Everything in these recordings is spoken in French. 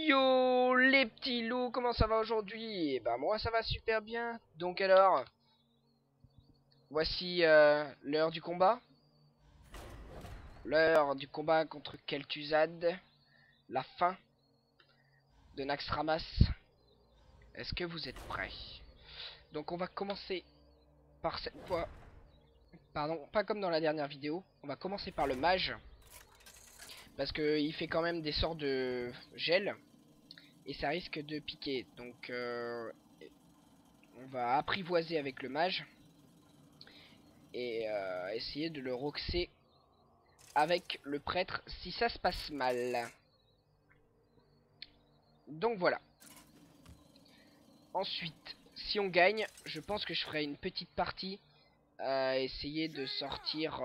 Yo les petits loups, comment ça va aujourd'hui? Eh ben moi ça va super bien. Donc alors, voici l'heure du combat. L'heure du combat contre Kel'Thuzad. La fin de Naxxramas. Est-ce que vous êtes prêts? Donc on va commencer par cette fois. Pardon, pas comme dans la dernière vidéo. On va commencer par le mage. Parce que il fait quand même des sorts de gel. Et ça risque de piquer. Donc on va apprivoiser avec le mage. Et essayer de le roxer avec le prêtre si ça se passe mal. Donc voilà. Ensuite, si on gagne, je pense que je ferai une petite partie à essayer de sortir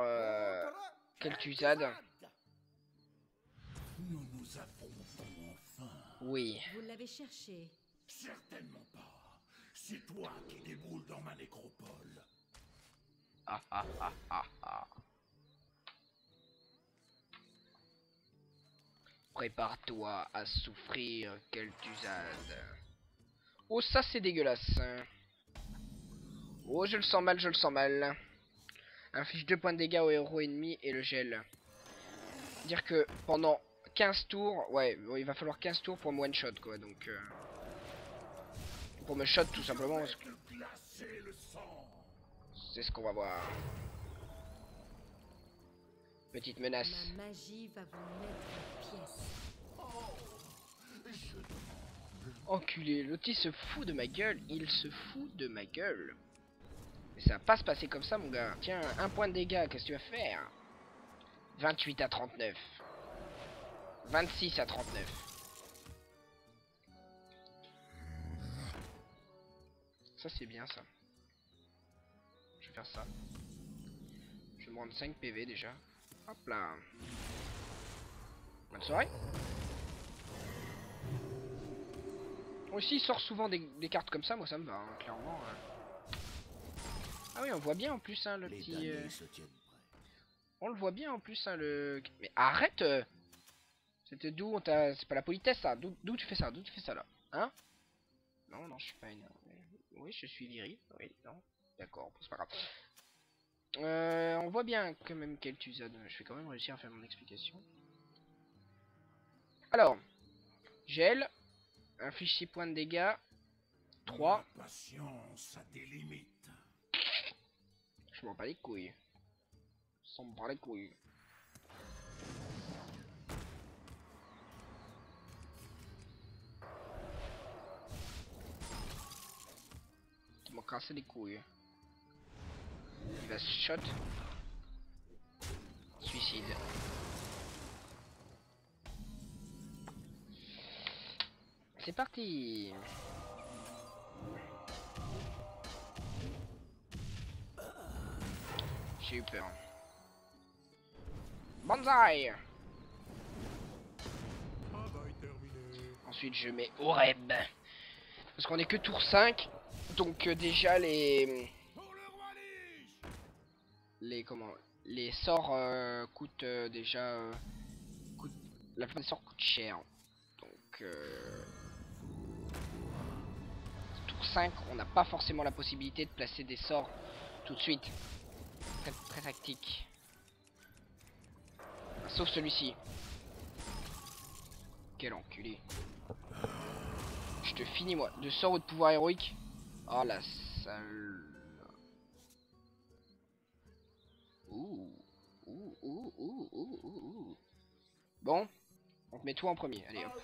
Kel'Thuzad. Nous nous affrontons enfin. Oui. Vous l'avez cherché. Certainement pas. C'est toi qui déboule dans ma nécropole. Ah ah ah ah ah. Prépare-toi à souffrir, Kel'Thuzad. Oh, ça c'est dégueulasse. Oh, je le sens mal, je le sens mal. Inflige 2 points de dégâts aux héros ennemis et le gel. Dire que pendant 15 tours, ouais, bon, il va falloir 15 tours pour me one shot quoi, donc pour me shot tout simplement. C'est ce qu'on va voir. Petite menace. Ma magie va vous mettre en pièces. Enculé, Loti se fout de ma gueule, il se fout de ma gueule. Mais ça va pas se passer comme ça mon gars. Tiens, 1 point de dégâts, qu'est-ce que tu vas faire? 28 à 39. 26 à 39. Ça c'est bien ça. Je vais faire ça. Je vais me rendre 5 PV déjà. Hop là. Bonne soirée. Aussi il sort souvent des cartes comme ça, moi ça me va, hein, clairement. Ah oui, on voit bien en plus hein, le Les petit... damnés se tiennent prêts. On le voit bien en plus hein, le... Mais arrête C'était d'où on t'a... C'est pas la politesse ça. D'où tu fais ça? D'où tu fais ça là? Hein? Non, non, je suis pas une... Oui, je suis viril. Oui, non. D'accord, c'est pas grave. On voit bien quand même Kel'Thuzad. Je vais quand même réussir à faire mon explication. Alors, gel. Inflige 6 points de dégâts. 3. Ma patience a des limites. Je m'en bats les couilles. S'en bat les couilles. Il m'a cassé les couilles. Il va se shot. Suicide. C'est parti. J'ai eu peur. Banzai. Ensuite je mets Oreb. Parce qu'on est que tour 5. Donc déjà les sorts coûtent déjà la plupart des sorts coûtent cher. Donc tour 5 on n'a pas forcément la possibilité de placer des sorts tout de suite. Très, très tactique. Sauf celui-ci. Quel enculé. Je te finis moi. De sort ou de pouvoir héroïque. Oh la sale. Ouh. Bon. On te met toi en premier. Allez hop.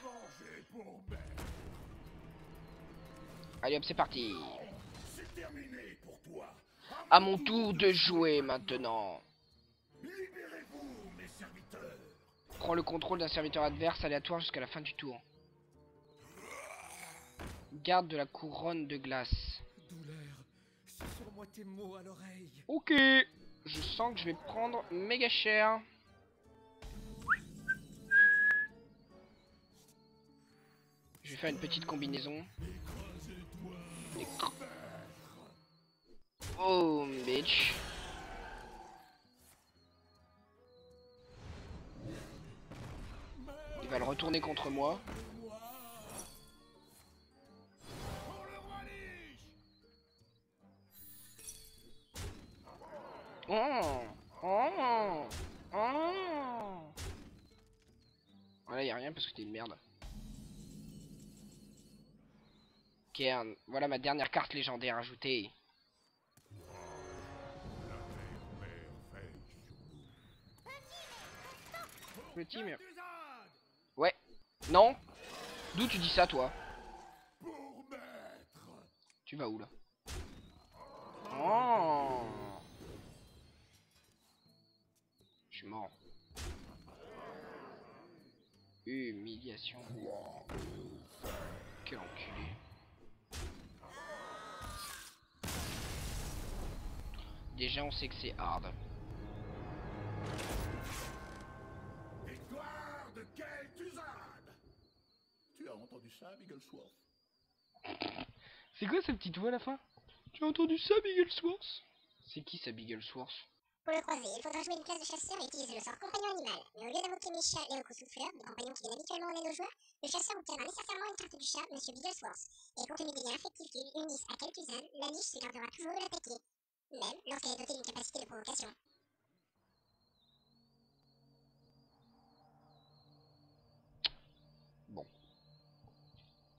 Allez hop, c'est parti. C'est terminé pour toi. À mon tour de jouer maintenant. Libérez-vous, mes serviteurs. Prends le contrôle d'un serviteur adverse aléatoire jusqu'à la fin du tour. Garde de la couronne de glace. Douleur, susurre-moi tes mots à l'oreille. Ok. Je sens que je vais prendre méga cher. Je vais faire une petite combinaison. Oh bitch. Il va le retourner contre moi. Oh. Oh. Oh. Voilà, y a rien parce que t'es une merde. Cairn, voilà ma dernière carte légendaire ajoutée. Petit mais... Ouais. Non. D'où tu dis ça, toi? Pour maître. Tu vas où, là? Oh. Je suis mort. Humiliation. Quel enculé. Déjà, on sait que c'est hard. Victoire de Kel'Thuzad. Tu as entendu ça, Bigglesworth? C'est quoi cette petite voix à la fin? Tu as entendu ça, Bigglesworth? C'est qui, ça, Bigglesworth? Pour le croiser, il faudra jouer une classe de chasseur et utiliser le sort compagnon animal. Mais au lieu d'invoquer Misha et Oko Souffleur, des compagnons qui viennent habituellement en aide aux joueurs, le chasseur obtiendra nécessairement une carte du chat, Monsieur Bigglesworth. Et compte tenu des liens affectifs qui unissent à Kel'Thuzad, la niche se gardera toujours de l'attaquer, même lorsqu'elle est dotée d'une capacité de provocation. Bon.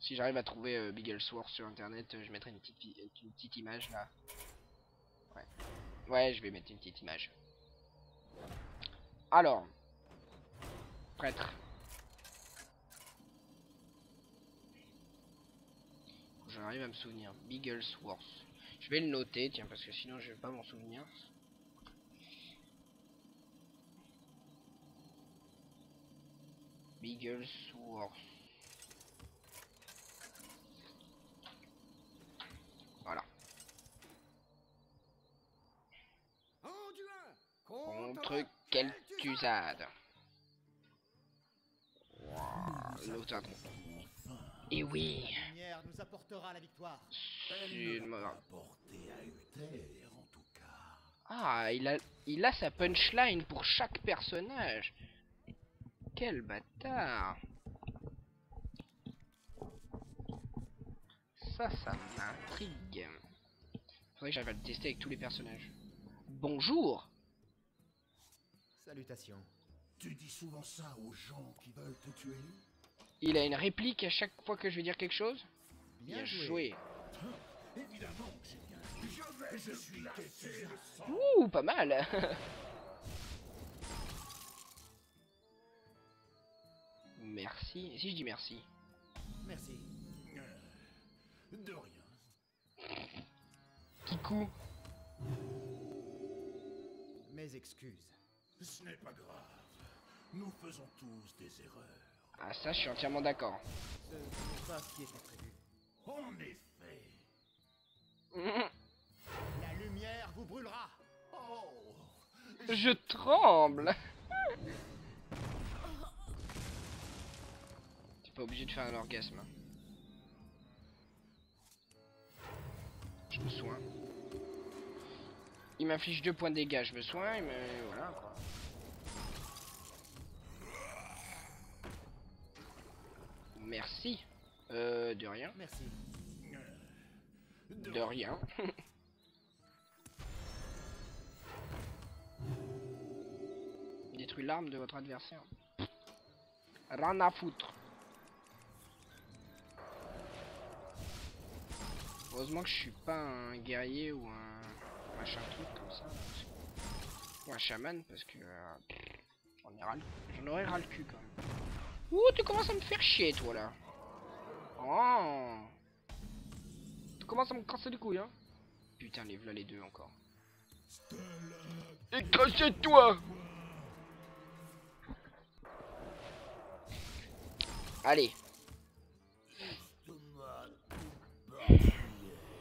Si j'arrive à trouver Bigglesworth sur internet, je mettrai une petite image là. Ouais. Ouais, je vais mettre une petite image. Alors. Prêtre. J'arrive à me souvenir. Bigglesworth. Je vais le noter, tiens, parce que sinon je vais pas m'en souvenir. Bigglesworth. Voilà. Contre Kel'Thuzad. L'autre. Et oui. La lumière nous apportera la victoire. Elle ne va pas porter à Uther, en tout cas. Ah, il a sa punchline pour chaque personnage. Quel bâtard. Ça m'intrigue. Faudrait que j'arrive à le tester avec tous les personnages. Bonjour. Salutations. Tu dis souvent ça aux gens qui veulent te tuer? Il a une réplique à chaque fois que je vais dire quelque chose. Bien joué. Évidemment que c'est bien. Je suis Kel'Thuzad. Ouh, pas mal. Merci. Si je dis merci. Merci. De rien. Kikou. Mes excuses. Ce n'est pas grave. Nous faisons tous des erreurs. Ah, ça, je suis entièrement d'accord. Ce n'est pas ce qui était prévu. En effet. La lumière vous brûlera. Oh. Je tremble. T'es pas obligé de faire un orgasme. Je me soigne. Il m'inflige 2 points de dégâts, je me soigne, mais voilà quoi. Merci. De rien. Merci. De rien. Détruit l'arme de votre adversaire. Rien à foutre. Heureusement que je suis pas un guerrier ou un machin truc comme ça. Ou un chaman parce que j'en aurais ras le cul quand même. Ouh, tu commences à me faire chier toi là. Oh. Tu commences à me casser les couilles hein. Putain, les voilà les deux encore. Et cassez-toi. Allez.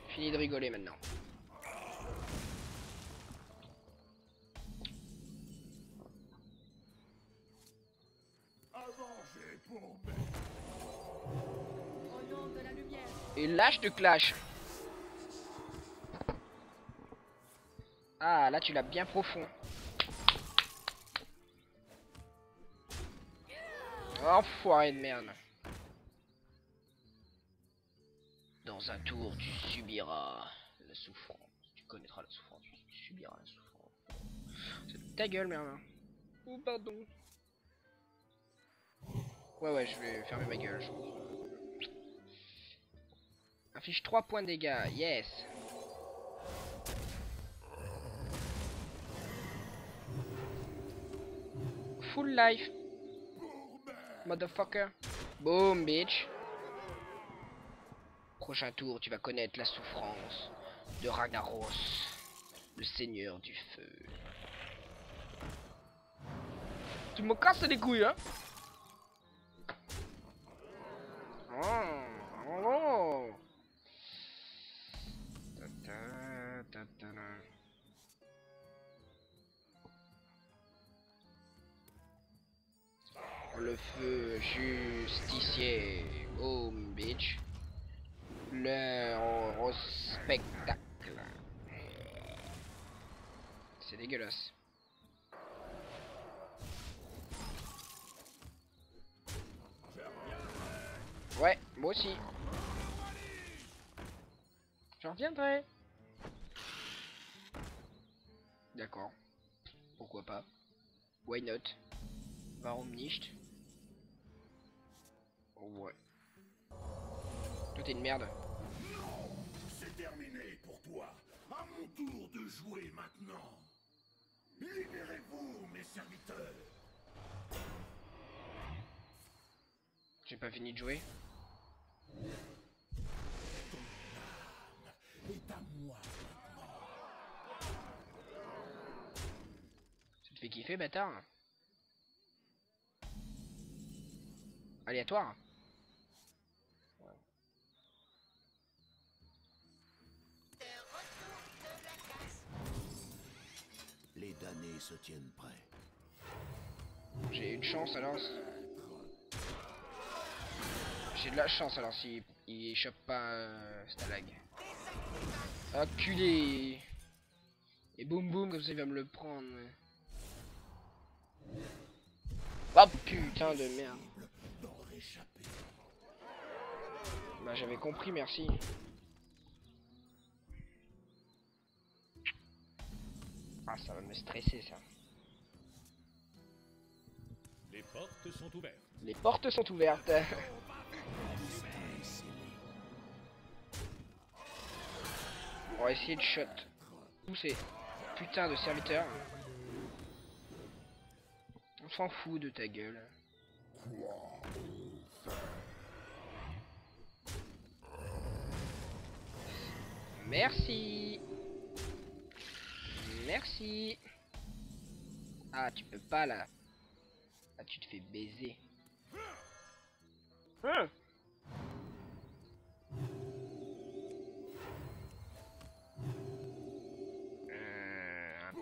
Fini de rigoler maintenant. Avancez pour Au nom de la lumière. Et lâche de clash. Ah, là tu l'as bien profond. Enfoiré de merde. Dans un tour, tu subiras la souffrance. Tu connaîtras la souffrance, tu subiras la souffrance. Ta gueule, merde. Oh, pardon. Ouais, je vais fermer ma gueule, je pense. Affiche 3 points de dégâts, yes. Full life. Motherfucker. Boom, bitch. Prochain tour, tu vas connaître la souffrance de Ragnaros, le seigneur du feu. Tu me casses les couilles, hein. Oh. Le feu justicier. Boom, bitch. L'heure au spectacle. C'est dégueulasse. Ouais, moi aussi. J'en reviendrai. D'accord. Pourquoi pas. Why not? Warum nicht? Oh ouais. Toi t'es une merde. C'est terminé pour toi. À mon tour de jouer maintenant. Libérez-vous, mes serviteurs. J'ai pas fini de jouer. Est à moi. Ça te fait kiffer, bâtard? Aléatoire? Les damnés se tiennent prêts. J'ai une chance alors. J'ai de la chance alors s'il il chope pas Stalag. Enculé. Et boum boum comme ça il va me le prendre. Oh putain de merde. Bah j'avais compris, merci. Ah ça va me stresser ça. Les portes sont ouvertes. Les portes sont ouvertes. On va essayer de shot tous ces putains de serviteurs. On s'en fout de ta gueule. Merci. Merci. Ah, tu peux pas là. Ah, tu te fais baiser.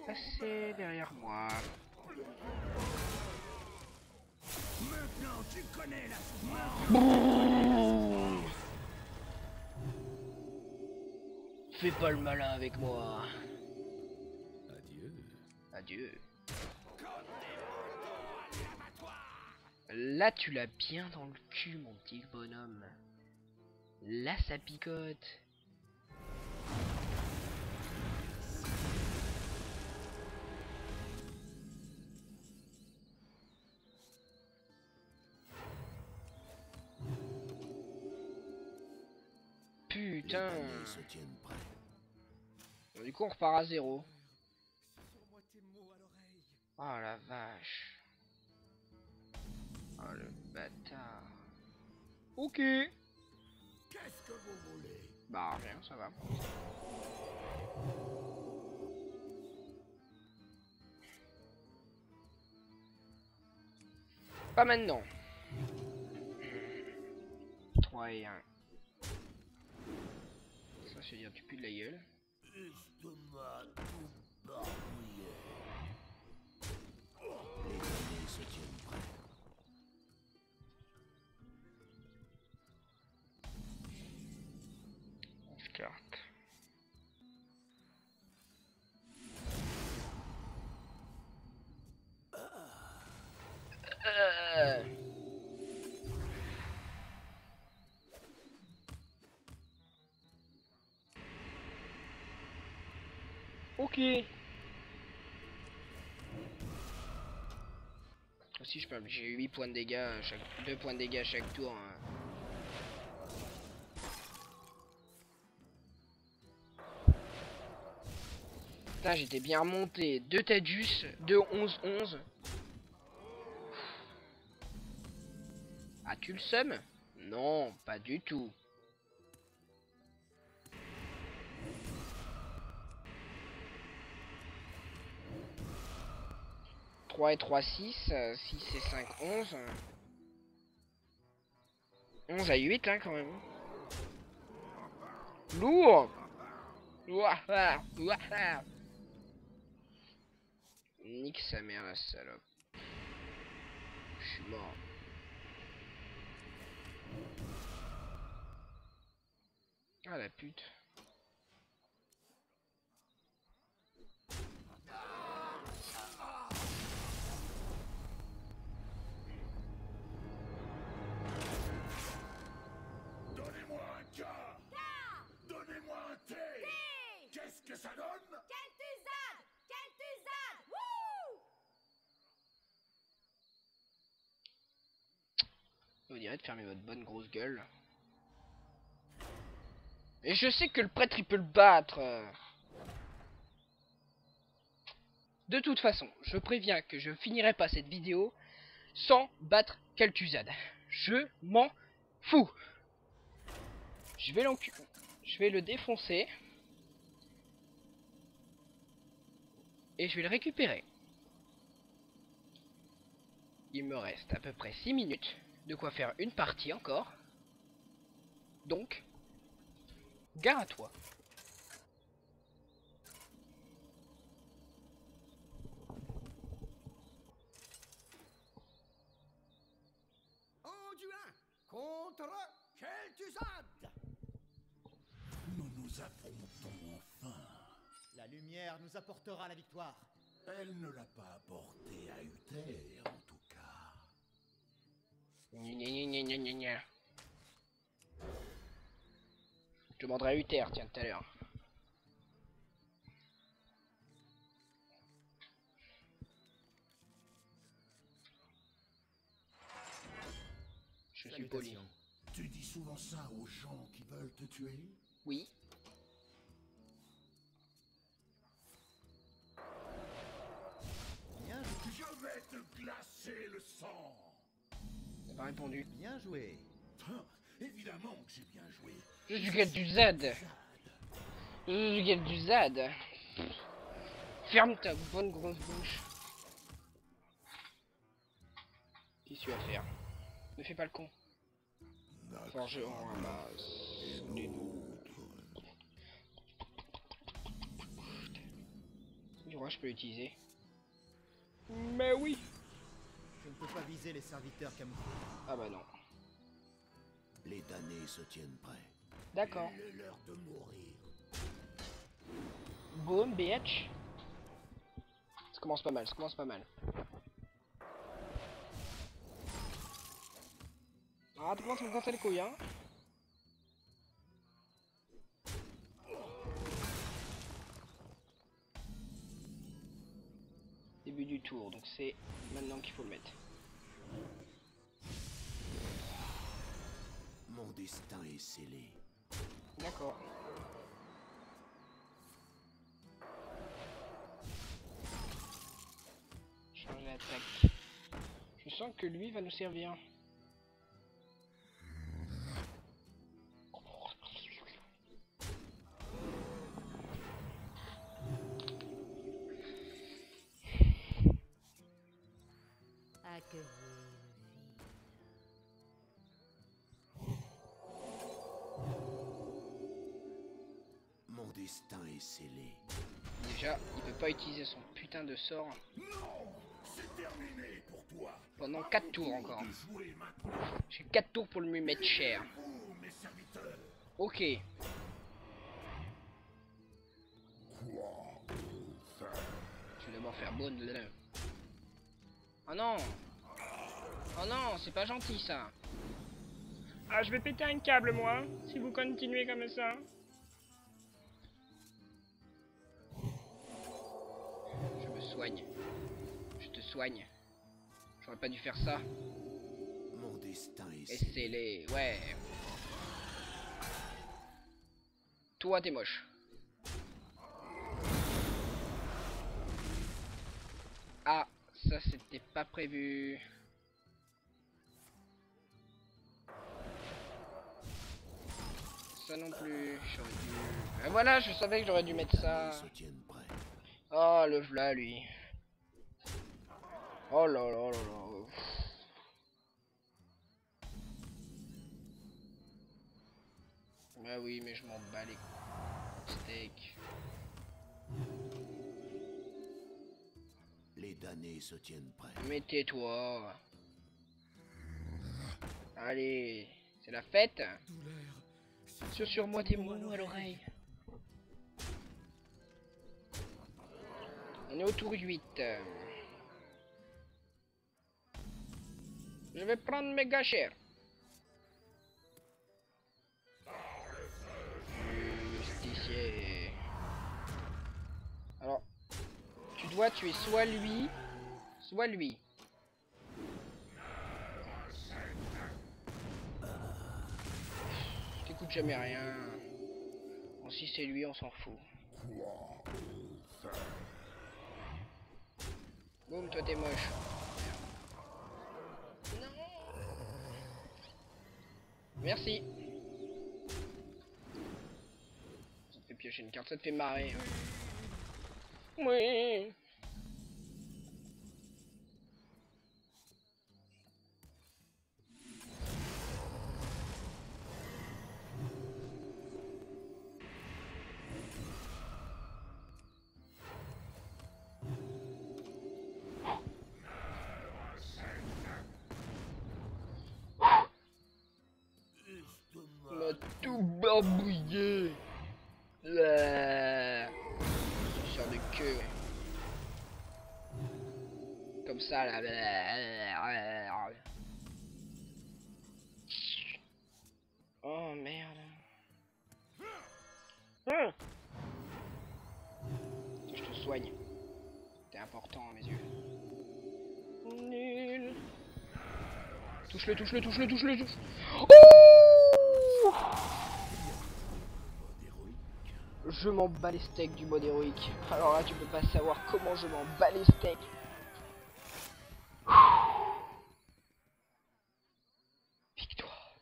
Passer derrière moi. Maintenant, tu connais la souffrance. Fais pas le malin avec moi. Adieu. Adieu. Là, tu l'as bien dans le cul, mon petit bonhomme. Là, ça picote. Putain. Bon, du coup, on repart à zéro. Susurre-moi tes mots à l'oreille. Oh la vache. Oh le bâtard. Ok. Qu'est-ce que vous voulez? Bah rien, ça va. Pas maintenant. 3 et 1. Ça c'est dire tu pues de la gueule. Estomac tout barbouillé. Les damnés se tiennent prêts. Carte. Ok. Aussi, je peux. J'ai 8 points de dégâts à chaque. 2 points de dégâts à chaque tour. Hein. Putain, j'étais bien remonté. 2 Tadus, 2 11-11. As-tu le seum? Non, pas du tout. 3 et 3, 6. 6 et 5, 11. 11 à 8, hein, quand même. Lourd. Ouah, ouah. Nique sa mère, la salope. Je suis mort. Ah la pute. Donnez-moi un K. Donnez-moi un T. Qu'est-ce que ça donne? Vous direz de fermer votre bonne grosse gueule. Et je sais que le prêtre il peut le battre. De toute façon, je préviens que je finirai pas cette vidéo sans battre Kel'Thuzad. Je m'en fous. Je vais le défoncer. Et je vais le récupérer. Il me reste à peu près 6 minutes. De quoi faire une partie encore. Donc, gare à toi. Anduin contre Kel'Thuzad. Nous nous affrontons enfin. La lumière nous apportera la victoire. Elle ne l'a pas apporté à Uther, en tout cas. Gna. Je demanderai à Uther, tiens, tout à l'heure. Je suis poli. Salutations. Tu dis souvent ça aux gens qui veulent te tuer? Oui. Bien joué. Je vais te glacer le sang. T'as pas répondu. Bien joué. Évidemment que j'ai bien joué. Je suis Kel'Thuzad. Je suis Kel'Thuzad. Ferme ta bonne grosse bouche. Qu'est-ce que tu vas faire? Ne fais pas le con. Forgeron ramasse. Du roi, je peux l'utiliser. Mais oui. Je ne peux pas viser les serviteurs camouflés. Ah bah non. Les damnés se tiennent prêts. D'accord. Il est l'heure de mourir. Boom, bitch. Ça commence pas mal, ça commence pas mal. Ah, tu commences à me casser les couilles, hein. Début du tour, donc c'est maintenant qu'il faut le mettre. Mon destin est scellé. D'accord. Changer l'attaque. Je sens que lui va nous servir. Accueillez Mon destin est scellé. Déjà, il peut pas utiliser son putain de sort Non, c'est terminé pour toi. pendant 4 tours encore. De jouer maintenant. J'ai 4 tours pour lui mettre cher. Vous, mes serviteurs. Ok. Je vais d'abord faire bonne là. Oh non. Oh non, c'est pas gentil ça. Ah, je vais péter un câble moi, si vous continuez comme ça. Je me soigne. Je te soigne. J'aurais pas dû faire ça. Mon destin est Et scellé. c'est les... Ouais. Toi, t'es moche. Ah, ça, c'était pas prévu. Ça non plus. J'aurais dû... Ah, voilà, je savais que j'aurais dû mettre ça. Se tiennent prêts. Oh, le v'là, lui. Oh là là là là. Ah oui, mais je m'en bats les steaks. Les damnés se tiennent prêts. Mais tais-toi. Allez, c'est la fête. Douleur. Sur moi tes mots à l'oreille. On est au tour 8. Je vais prendre mes gâchères. Justicier. Alors, tu dois tuer soit lui, soit lui. Je t'écoute jamais rien. Bon, si c'est lui, on s'en fout. Boum, toi t'es moche. Non. Merci. Ça te fait piocher une carte, ça te fait marrer. Oui. M'a tout barbouillé. Là. Sur de queue. Comme ça là. Oh merde. Je te soigne. T'es important à mes yeux. Nul. Touche-le, touche-le, touche-le, touche-le, touche. Oh, je m'en bats les steaks du mode héroïque. Alors là, tu peux pas savoir comment je m'en bats les steaks. Victoire.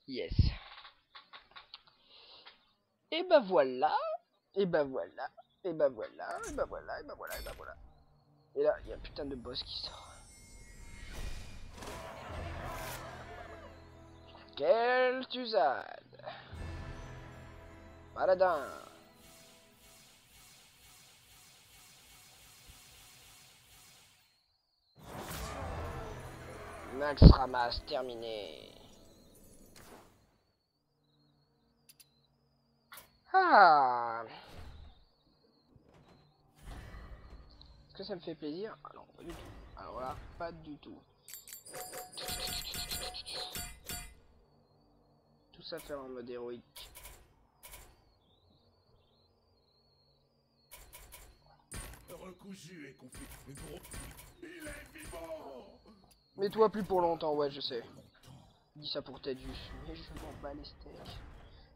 Yes. Et bah voilà. Et bah voilà. Et bah voilà. Et bah voilà. Et bah voilà. Et bah voilà. Et là, il y a un putain de boss qui sort. Kel'Thuzad. Paladin. Naxxramas terminé. Ah. Est-ce que ça me fait plaisir? Ah non, pas du tout. Alors là, pas du tout. Tout ça faire en mode héroïque. Recousu et conflit. Mais bon, il est vivant. Mais toi plus pour longtemps, ouais je sais. Dis ça pour tête juste. Mais je m'en bats les steaks.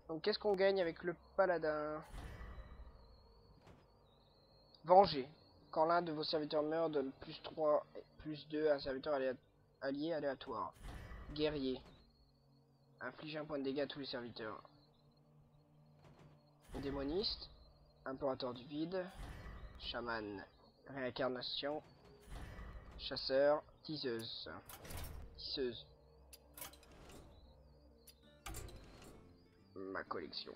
Donc qu'est-ce qu'on gagne avec le paladin? Venger. Quand l'un de vos serviteurs meurt, donne plus 3 et plus 2 à un serviteur allié aléatoire. Guerrier. Inflige un point de dégâts à tous les serviteurs. Démoniste. Impérateur du vide. Chaman. Réincarnation. Chasseur. Tisseuse. Tisseuse. Ma collection.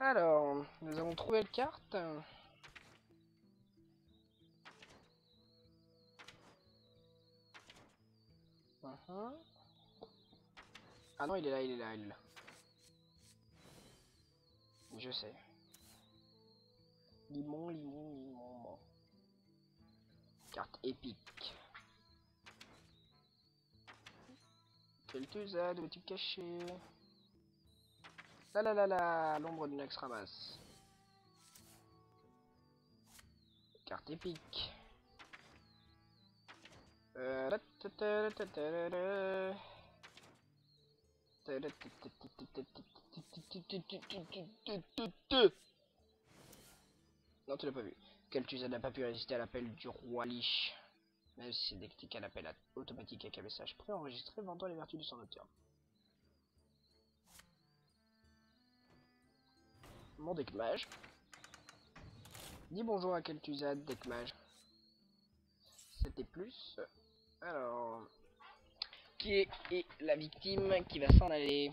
Alors, nous avons trouvé le carte. Ah non, il est là, il est là, il est là. Je sais. Limon, limon, limon. Carte épique. Kel'Thuzad, où es-tu caché? Ah là là là, l'ombre de Naxxramas. Carte épique. Non, tu l'as pas vu. Kel'Thuzad n'a pas pu résister à l'appel du roi Lich. Même si c'est déclic à l'appel automatique avec un message préenregistré vantant les vertus de son auteur. Mon deck mage. Dis bonjour à Kel'Thuzad, deck mage. C'était plus. Alors. Qui est la victime qui va s'en aller?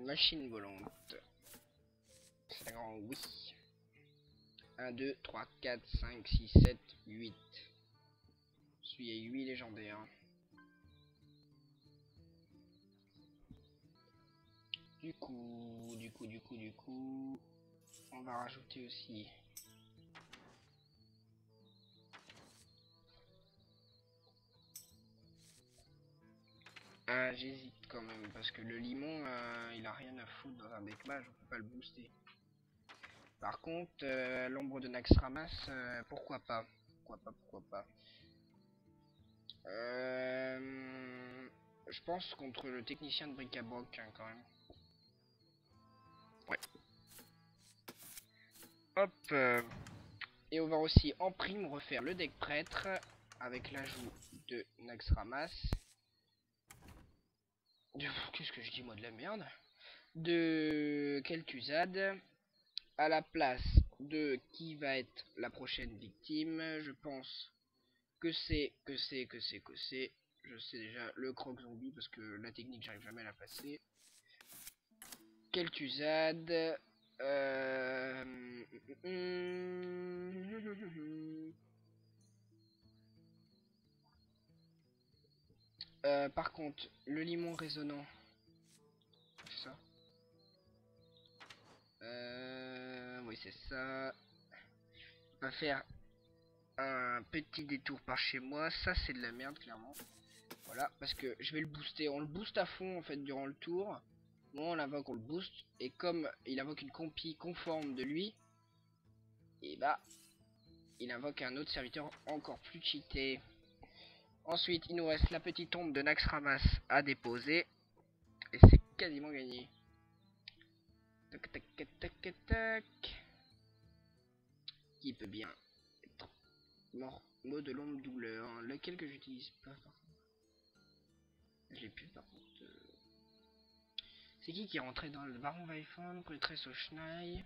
Machine volante. C'est un grand oui. 1, 2, 3, 4, 5, 6, 7, 8. Celui-là, 8 légendaires. Du coup, on va rajouter aussi j'hésite quand même parce que le limon il a rien à foutre dans un deck mage, on peut pas le booster. Par contre l'ombre de Naxxramas, pourquoi pas. Je pense contre le technicien de bric-à-broc hein, quand même. Ouais. Hop. Et on va aussi en prime refaire le deck prêtre avec l'ajout de Naxxramas. Qu'est-ce que je dis moi de la merde? De Kel'Thuzad à la place de qui va être la prochaine victime. Je pense que c'est. Je sais déjà le croc zombie parce que la technique j'arrive jamais à la passer. Kel'Thuzad. Par contre, le limon résonnant. C'est ça. Oui, c'est ça. On va faire un petit détour par chez moi. Ça, c'est de la merde, clairement. Voilà, parce que je vais le booster. On le booste à fond, en fait, durant le tour. Moi, on l'invoque, on le booste. Et comme il invoque une compie conforme de lui, et bah, il invoque un autre serviteur encore plus cheaté. Ensuite, il nous reste la petite tombe de Naxxramas à déposer. Et c'est quasiment gagné. Tac, tac, tac, tac, tac. Qui peut bien être mort. Mot de longue douleur. Lequel que j'utilise pas par contre. Je l'ai plus par contre. C'est qui est rentré dans le Baron Weifond pour le Tresse au Schneid?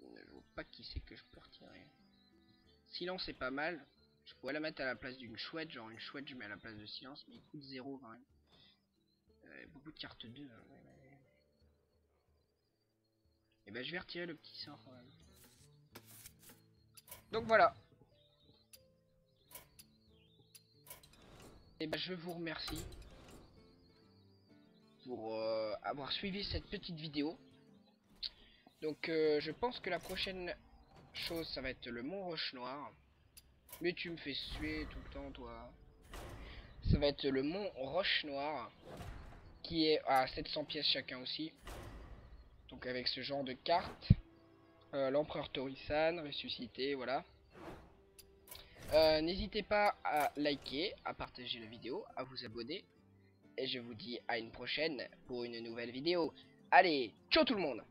Je vois pas qui c'est que je peux retirer. Silence c'est pas mal. Je pourrais la mettre à la place d'une chouette. Genre une chouette je mets à la place de silence. Mais il coûte 0 quand même. Beaucoup de cartes 2. Hein, ouais. Et ben je vais retirer le petit sort quand même. Donc voilà. Et ben je vous remercie pour avoir suivi cette petite vidéo. Donc je pense que la prochaine chose ça va être le Mont Roche Noire. Mais tu me fais suer tout le temps toi. Ça va être le Mont Roche Noire qui est à 700 pièces chacun aussi. Donc avec ce genre de carte. L'empereur Torisan ressuscité, voilà. N'hésitez pas à liker, à partager la vidéo, à vous abonner. Et je vous dis à une prochaine pour une nouvelle vidéo. Allez, ciao tout le monde!